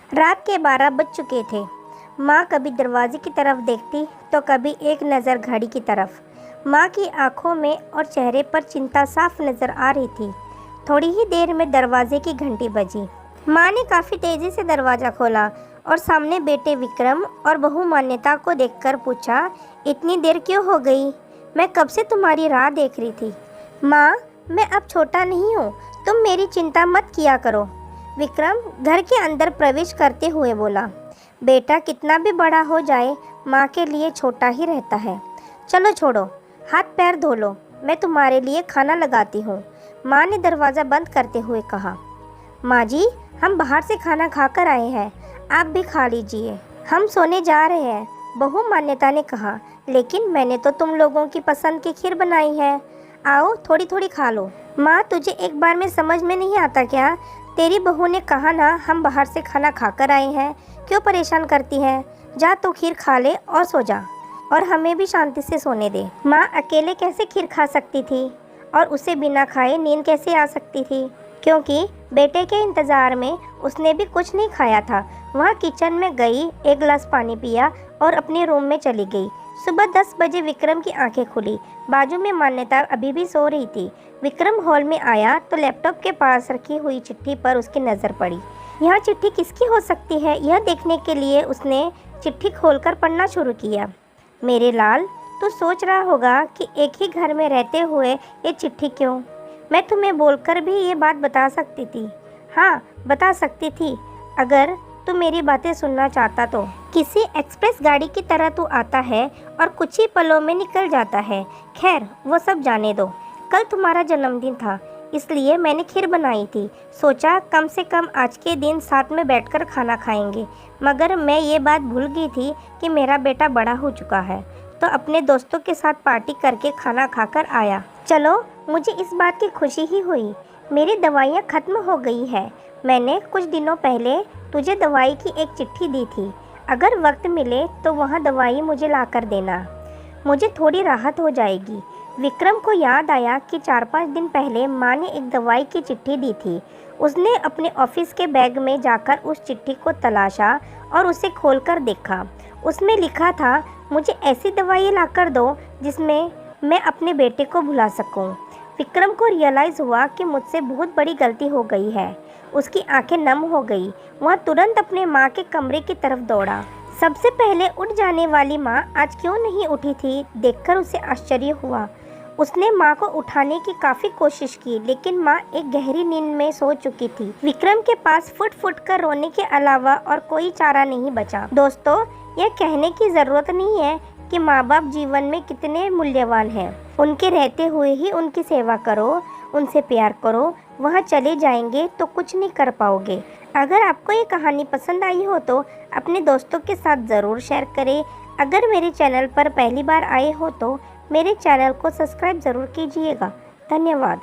रात के 12 बज चुके थे। माँ कभी दरवाजे की तरफ देखती तो कभी एक नज़र घड़ी की तरफ। माँ की आंखों में और चेहरे पर चिंता साफ नज़र आ रही थी। थोड़ी ही देर में दरवाजे की घंटी बजी। माँ ने काफ़ी तेज़ी से दरवाज़ा खोला और सामने बेटे विक्रम और बहू मान्यता को देखकर पूछा, इतनी देर क्यों हो गई? मैं कब से तुम्हारी राह देख रही थी। माँ, मैं अब छोटा नहीं हूँ, तुम मेरी चिंता मत किया करो, विक्रम घर के अंदर प्रवेश करते हुए बोला। बेटा कितना भी बड़ा हो जाए, माँ के लिए छोटा ही रहता है। चलो छोड़ो, हाथ पैर धो लो, मैं तुम्हारे लिए खाना लगाती हूँ, माँ ने दरवाज़ा बंद करते हुए कहा। माँ जी, हम बाहर से खाना खाकर आए हैं, आप भी खा लीजिए। हम सोने जा रहे हैं, बहू मान्यता ने कहा। लेकिन मैंने तो तुम लोगों की पसंद की खीर बनाई है, आओ थोड़ी थोड़ी खा लो। माँ, तुझे एक बार में समझ में नहीं आता क्या? तेरी बहू ने कहा ना, हम बाहर से खाना खाकर आए हैं, क्यों परेशान करती है? जा तू खीर खा ले और सो जा, और हमें भी शांति से सोने दे। माँ अकेले कैसे खीर खा सकती थी, और उसे बिना खाए नींद कैसे आ सकती थी? क्योंकि बेटे के इंतज़ार में उसने भी कुछ नहीं खाया था। वह किचन में गई, एक गिलास पानी पिया और अपने रूम में चली गई। सुबह 10 बजे विक्रम की आंखें खुली। बाजू में मान्यता अभी भी सो रही थी। विक्रम हॉल में आया तो लैपटॉप के पास रखी हुई चिट्ठी पर उसकी नज़र पड़ी। यह चिट्ठी किसकी हो सकती है, यह देखने के लिए उसने चिट्ठी खोलकर पढ़ना शुरू किया। मेरे लाल, तू सोच रहा होगा कि एक ही घर में रहते हुए ये चिट्ठी क्यों? मैं तुम्हें बोलकर भी ये बात बता सकती थी। हाँ, बता सकती थी, अगर तू मेरी बातें सुनना चाहता तो। किसी एक्सप्रेस गाड़ी की तरह तू आता है और कुछ ही पलों में निकल जाता है। खैर, वो सब जाने दो। कल तुम्हारा जन्मदिन था, इसलिए मैंने खीर बनाई थी। सोचा कम से कम आज के दिन साथ में बैठकर खाना खाएंगे। मगर मैं ये बात भूल गई थी कि मेरा बेटा बड़ा हो चुका है, तो अपने दोस्तों के साथ पार्टी करके खाना खाकर आया। चलो, मुझे इस बात की खुशी ही हुई। मेरी दवाइयाँ ख़त्म हो गई है। मैंने कुछ दिनों पहले तुझे दवाई की एक चिट्ठी दी थी। अगर वक्त मिले तो वह दवाई मुझे ला कर देना, मुझे थोड़ी राहत हो जाएगी। विक्रम को याद आया कि 4-5 दिन पहले माँ ने एक दवाई की चिट्ठी दी थी। उसने अपने ऑफिस के बैग में जाकर उस चिट्ठी को तलाशा और उसे खोलकर देखा। उसमें लिखा था, मुझे ऐसी दवाई ला कर दो जिसमें मैं अपने बेटे को भुला सकूं। विक्रम को रियलाइज़ हुआ कि मुझसे बहुत बड़ी गलती हो गई है। उसकी आंखें नम हो गई। वह तुरंत अपने माँ के कमरे की तरफ दौड़ा। सबसे पहले उठ जाने वाली माँ आज क्यों नहीं उठी थी, देखकर उसे आश्चर्य हुआ। उसने माँ को उठाने की काफ़ी कोशिश की, लेकिन माँ एक गहरी नींद में सो चुकी थी। विक्रम के पास फुट फुट कर रोने के अलावा और कोई चारा नहीं बचा। दोस्तों, यह कहने की ज़रूरत नहीं है कि माँ बाप जीवन में कितने मूल्यवान हैं। उनके रहते हुए ही उनकी सेवा करो, उनसे प्यार करो। वह चले जाएंगे तो कुछ नहीं कर पाओगे। अगर आपको ये कहानी पसंद आई हो तो अपने दोस्तों के साथ ज़रूर शेयर करें। अगर मेरे चैनल पर पहली बार आए हो तो मेरे चैनल को सब्सक्राइब ज़रूर कीजिएगा। धन्यवाद।